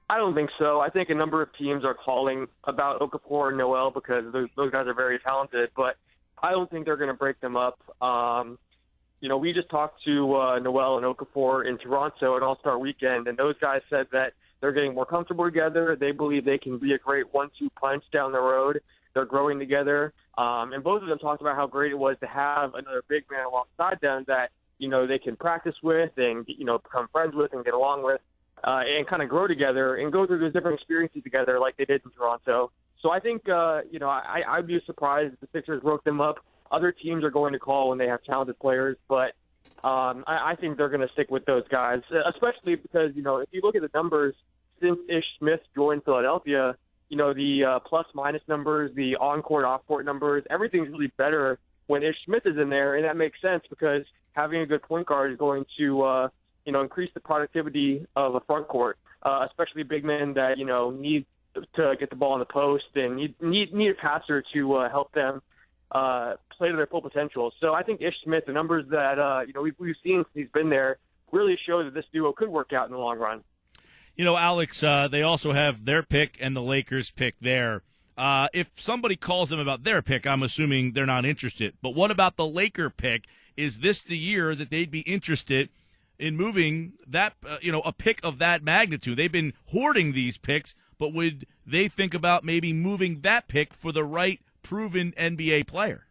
I don't think so. I think a number of teams are calling about Okafor and Noel because those guys are very talented, but I don't think they're going to break them up. We just talked to Noel and Okafor in Toronto at All-Star Weekend, and those guys said that they're getting more comfortable together. They believe they can be a great 1-2 punch down the road. They're growing together. And both of them talked about how great it was to have another big man alongside them that, they can practice with and, become friends with and get along with and kind of grow together and go through those different experiences together like they did in Toronto. So I think, I'd be surprised if the Sixers broke them up. Other teams are going to call when they have talented players, but I think they're going to stick with those guys, especially because, if you look at the numbers since Ish Smith joined Philadelphia, the plus-minus numbers, the on-court, off-court numbers, everything's really better when Ish Smith is in there, and that makes sense because having a good point guard is going to, increase the productivity of a front court, especially big men that, need to get the ball in the post and need a passer to help them play to their full potential. So I think Ish Smith, the numbers that we've seen since he's been there, really show that this duo could work out in the long run. Alex, they also have their pick and the Lakers' pick there. If somebody calls them about their pick, I'm assuming they're not interested. But what about the Laker pick? Is this the year that they'd be interested in moving that, a pick of that magnitude? They've been hoarding these picks, but would they think about maybe moving that pick for the right proven NBA player?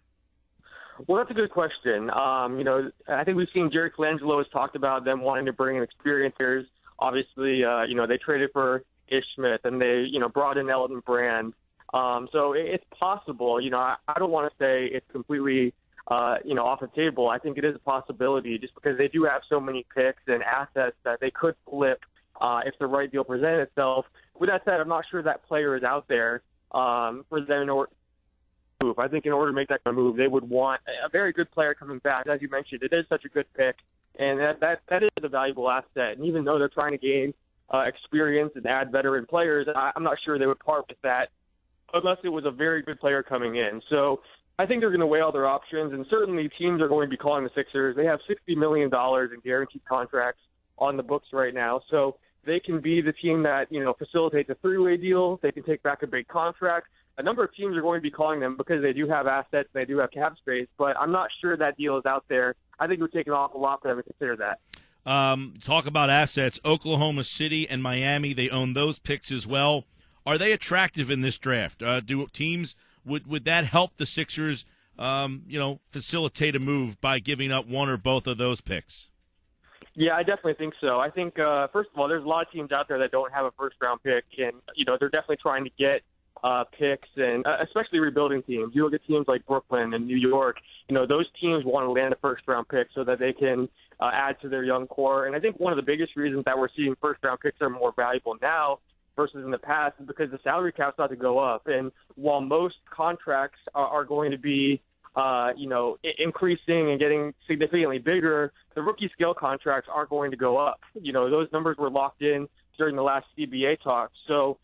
Well, that's a good question. I think we've seen Jerry Colangelo has talked about them wanting to bring in experienced players. Obviously, they traded for Ish Smith and they, brought in Elton Brand. So it's possible. I don't want to say it's completely, off the table. I think it is a possibility just because they do have so many picks and assets that they could flip if the right deal presented itself. With that said, I'm not sure that player is out there for them to move. I think in order to make that kind of move, they would want a very good player coming back. As you mentioned, it is such a good pick, and that is a valuable asset. And even though they're trying to gain experience and add veteran players, I'm not sure they would part with that unless it was a very good player coming in. So I think they're going to weigh all their options, and certainly teams are going to be calling the Sixers. They have $60 million in guaranteed contracts on the books right now, so they can be the team that, facilitates a three-way deal. They can take back a big contract. A number of teams are going to be calling them because they do have assets, they do have cap space, but I'm not sure that deal is out there. I think it would take an awful lot for them to consider that. Talk about assets. Oklahoma City and Miami, they own those picks as well. Are they attractive in this draft? Do teams would that help the Sixers, facilitate a move by giving up one or both of those picks? Yeah, I definitely think so. I think, first of all, there's a lot of teams out there that don't have a first-round pick, and, they're definitely trying to get picks, and especially rebuilding teams. You look at teams like Brooklyn and New York, those teams want to land a first-round pick so that they can add to their young core. And I think one of the biggest reasons that we're seeing first-round picks are more valuable now versus in the past is because the salary cap's about to go up. And while most contracts are going to be increasing and getting significantly bigger, the rookie scale contracts aren't going to go up. Those numbers were locked in during the last CBA talks. So,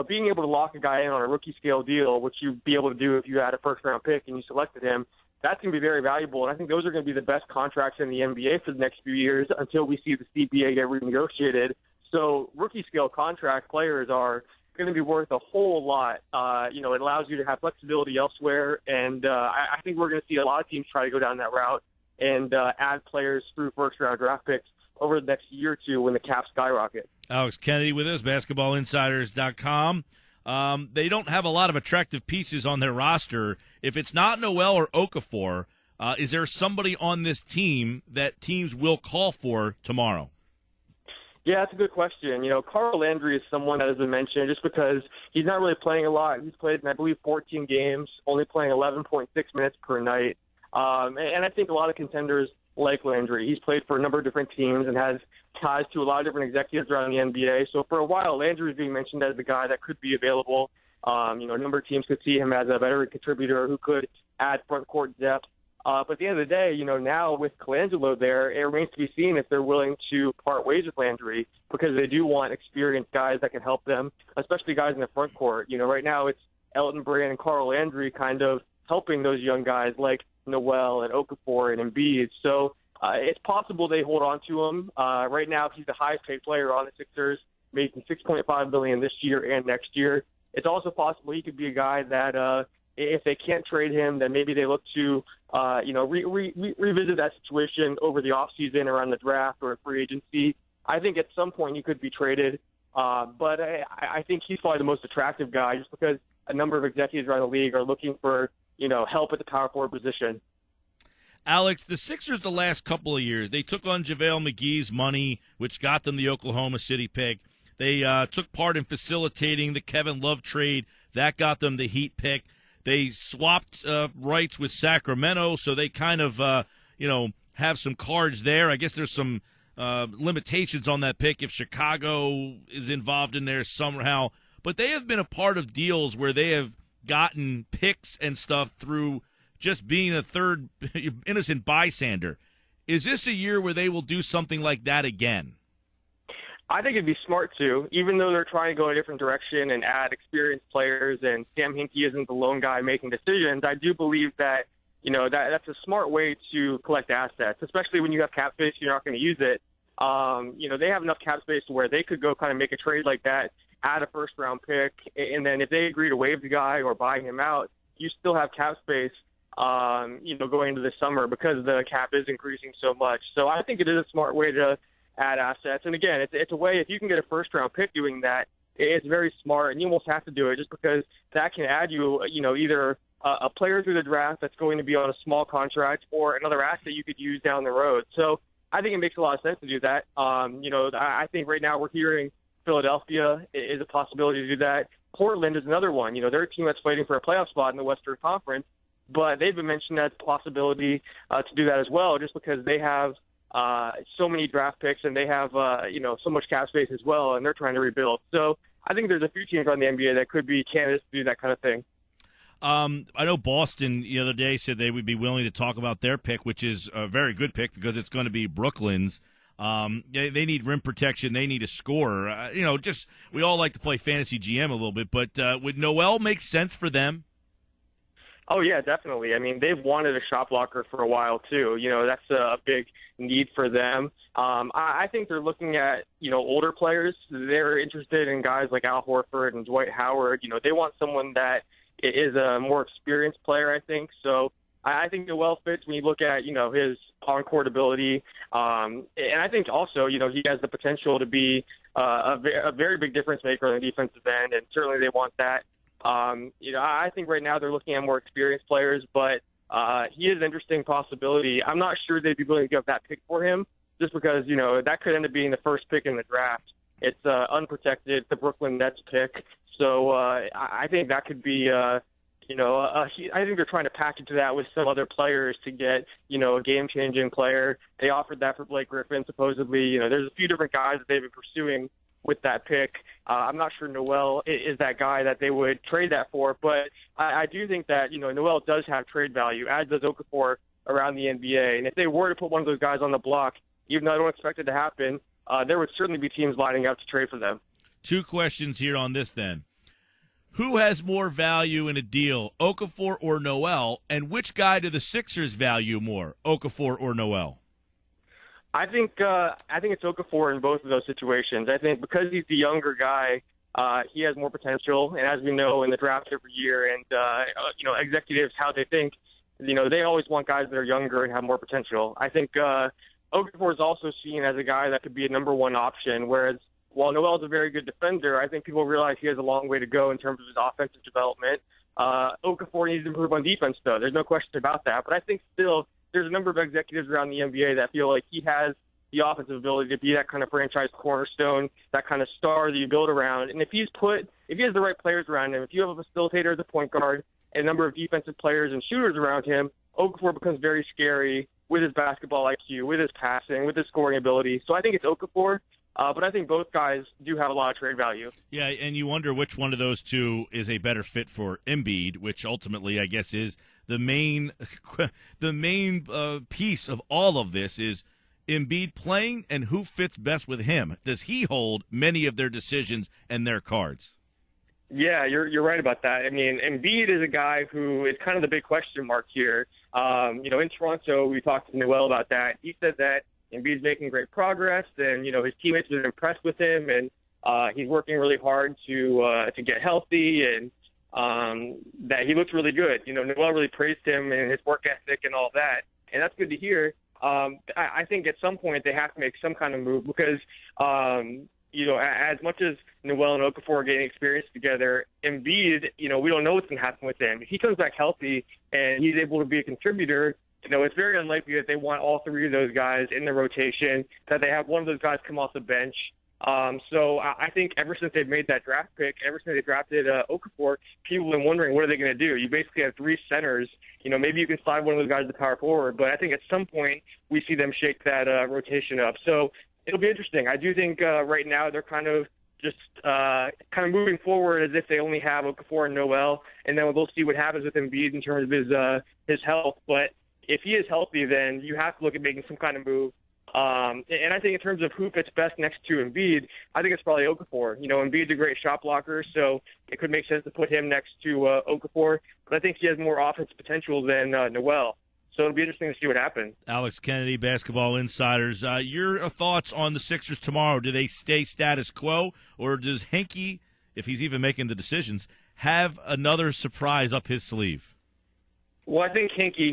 being able to lock a guy in on a rookie scale deal, which you'd be able to do if you had a first round pick and you selected him, that's going to be very valuable. And I think those are going to be the best contracts in the NBA for the next few years until we see the CBA get renegotiated. So rookie scale contract players are going to be worth a whole lot. It allows you to have flexibility elsewhere. And I think we're going to see a lot of teams try to go down that route and add players through first-round draft picks over the next year or two when the cap skyrockets. Alex Kennedy with us, basketballinsiders.com. They don't have a lot of attractive pieces on their roster. If it's not Noel or Okafor, is there somebody on this team that teams will call for tomorrow? Yeah, that's a good question. Carl Landry is someone that has been mentioned just because he's not really playing a lot. He's played in, I believe, 14 games, only playing 11.6 minutes per night. And I think a lot of contenders like Landry. He's played for a number of different teams and has ties to a lot of different executives around the NBA. So for a while, Landry is being mentioned as the guy that could be available. A number of teams could see him as a veteran contributor who could add front court depth. But at the end of the day, now with Colangelo there, it remains to be seen if they're willing to part ways with Landry because they do want experienced guys that can help them, especially guys in the front court. Right now it's Elton Brand and Carl Landry kind of helping those young guys like Noel and Okafor and Embiid. So it's possible they hold on to him. Right now, he's the highest paid player on the Sixers. making $6.5 million this year and next year. It's also possible he could be a guy that if they can't trade him, then maybe they look to revisit that situation over the offseason around the draft or free agency. I think at some point he could be traded, but I think he's probably the most attractive guy just because a number of executives around the league are looking for help at the power forward position. Alex, the Sixers the last couple of years, they took on JaVale McGee's money, which got them the Oklahoma City pick. They took part in facilitating the Kevin Love trade. That got them the Heat pick. They swapped rights with Sacramento, so they kind of, have some cards there. I guess there's some limitations on that pick if Chicago is involved in there somehow. But they have been a part of deals where they have gotten picks and stuff through just being a third innocent bystander. Is this a year where they will do something like that again? I think it'd be smart to, even though they're trying to go a different direction and add experienced players, and Sam Hinkie isn't the lone guy making decisions. I do believe that, that's a smart way to collect assets, especially when you have cap space, you're not going to use it. They have enough cap space to where they could go kind of make a trade like that, add a first-round pick, and then if they agree to waive the guy or buy him out, you still have cap space, going into the summer because the cap is increasing so much. So I think it is a smart way to add assets. And again, it's a way, if you can get a first-round pick doing that, it's very smart, and you almost have to do it just because that can add you, either a player through the draft that's going to be on a small contract or another asset you could use down the road. So I think it makes a lot of sense to do that. I think right now we're hearing Philadelphia is a possibility to do that. Portland is another one. They're a team that's fighting for a playoff spot in the Western Conference, but they've been mentioned as a possibility to do that as well, just because they have so many draft picks and they have so much cap space as well, and they're trying to rebuild. So I think there's a few teams around the NBA that could be candidates to do that kind of thing. I know Boston the other day said they would be willing to talk about their pick, which is a very good pick because it's going to be Brooklyn's. They need rim protection. They need a scorer. We all like to play fantasy GM a little bit, but would Noel make sense for them? Oh, yeah, definitely. I mean, they've wanted a shot blocker for a while, too. That's a big need for them. I think they're looking at, older players. They're interested in guys like Al Horford and Dwight Howard. They want someone that is a more experienced player, I think. So I think Noel fits when you look at, his on-court ability. And I think also, he has the potential to be a very big difference maker on the defensive end, and certainly they want that. I think right now they're looking at more experienced players, but he is an interesting possibility. I'm not sure they'd be willing to give that pick for him just because, that could end up being the first pick in the draft. It's unprotected, the Brooklyn Nets pick. So I think that could be, I think they're trying to package that with some other players to get, a game-changing player. They offered that for Blake Griffin, supposedly. There's a few different guys that they've been pursuing with that pick. I'm not sure Noel is that guy that they would trade that for, but I do think that, Noel does have trade value, as does Okafor around the NBA. And if they were to put one of those guys on the block, even though I don't expect it to happen, there would certainly be teams lining up to trade for them. Two questions here on this then. Who has more value in a deal, Okafor or Noel, and which guy do the Sixers value more, Okafor or Noel? I think it's Okafor in both of those situations. I think because he's the younger guy, he has more potential. And as we know in the draft every year, and executives how they think, they always want guys that are younger and have more potential. I think Okafor is also seen as a guy that could be a number one option. Whereas while Noel's a very good defender, I think people realize he has a long way to go in terms of his offensive development. Okafor needs to improve on defense, though. There's no question about that. But I think still, there's a number of executives around the NBA that feel like he has the offensive ability to be that kind of franchise cornerstone, that kind of star that you build around. And if he has the right players around him, if you have a facilitator as a point guard and a number of defensive players and shooters around him, Okafor becomes very scary with his basketball IQ, with his passing, with his scoring ability. So I think it's Okafor, but I think both guys do have a lot of trade value. Yeah, and you wonder which one of those two is a better fit for Embiid, which ultimately I guess is the main piece of all of this is Embiid playing and who fits best with him. Does he hold many of their decisions and their cards? Yeah, you're right about that. I mean, Embiid is a guy who is kind of the big question mark here. In Toronto, we talked to Noel about that. He said that Embiid's making great progress, and his teammates have been impressed with him, and he's working really hard to get healthy, and that he looks really good. Noel really praised him and his work ethic and all that, and that's good to hear. I think at some point they have to make some kind of move because, as much as Noel and Okafor are getting experience together, Embiid, we don't know what's going to happen with him. If he comes back healthy and he's able to be a contributor, it's very unlikely that they want all three of those guys in the rotation, that they have one of those guys come off the bench. So I think ever since they've made that draft pick, ever since they drafted Okafor, people have been wondering, what are they going to do? You basically have three centers. Maybe you can slide one of those guys to power forward, but I think at some point we see them shake that rotation up. So it'll be interesting. I do think right now they're kind of moving forward as if they only have Okafor and Noel, and then we'll see what happens with Embiid in terms of his health. But if he is healthy, then you have to look at making some kind of move. And I think in terms of who fits best next to Embiid, I think it's probably Okafor. Embiid's a great shot blocker, so it could make sense to put him next to Okafor. But I think he has more offensive potential than Noel. So it'll be interesting to see what happens. Alex Kennedy, Basketball Insiders. Your thoughts on the Sixers tomorrow? Do they stay status quo, or does Hinkie, if he's even making the decisions, have another surprise up his sleeve? Well, I think Hinkie,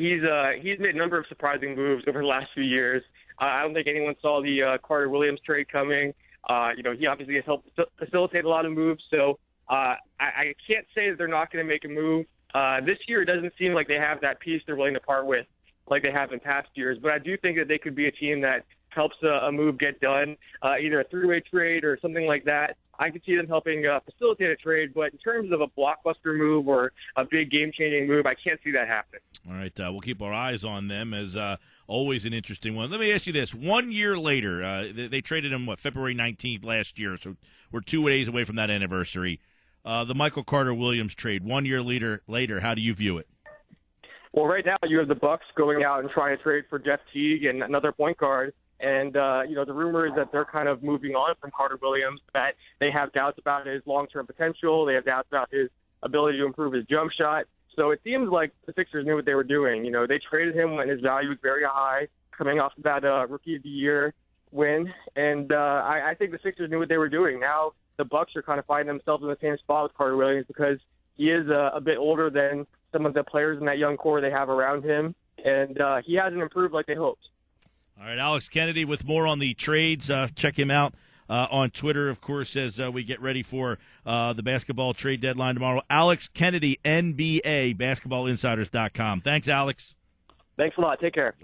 he's made a number of surprising moves over the last few years. I don't think anyone saw the Carter Williams trade coming. He obviously has helped facilitate a lot of moves. So I can't say that they're not going to make a move. This year, it doesn't seem like they have that piece they're willing to part with like they have in past years. But I do think that they could be a team that helps a move get done, either a three-way trade or something like that. I could see them helping facilitate a trade, but in terms of a blockbuster move or a big game-changing move, I can't see that happening. All right, we'll keep our eyes on them as always an interesting one. Let me ask you this. 1 year later, they traded him, February 19th last year, so we're 2 days away from that anniversary. The Michael Carter-Williams trade, 1 year later, how do you view it? Well, right now you have the Bucks going out and trying to trade for Jeff Teague and another point guard. And, the rumor is that they're kind of moving on from Carter Williams, that they have doubts about his long-term potential. They have doubts about his ability to improve his jump shot. So it seems like the Sixers knew what they were doing. They traded him when his value was very high, coming off of that Rookie of the Year win. And I think the Sixers knew what they were doing. Now the Bucks are kind of finding themselves in the same spot with Carter Williams because he is a bit older than some of the players in that young core they have around him. And he hasn't improved like they hoped. All right, Alex Kennedy with more on the trades. Check him out on Twitter, of course, as we get ready for the basketball trade deadline tomorrow. Alex Kennedy, NBA, BasketballInsiders.com. Thanks, Alex. Thanks a lot. Take care.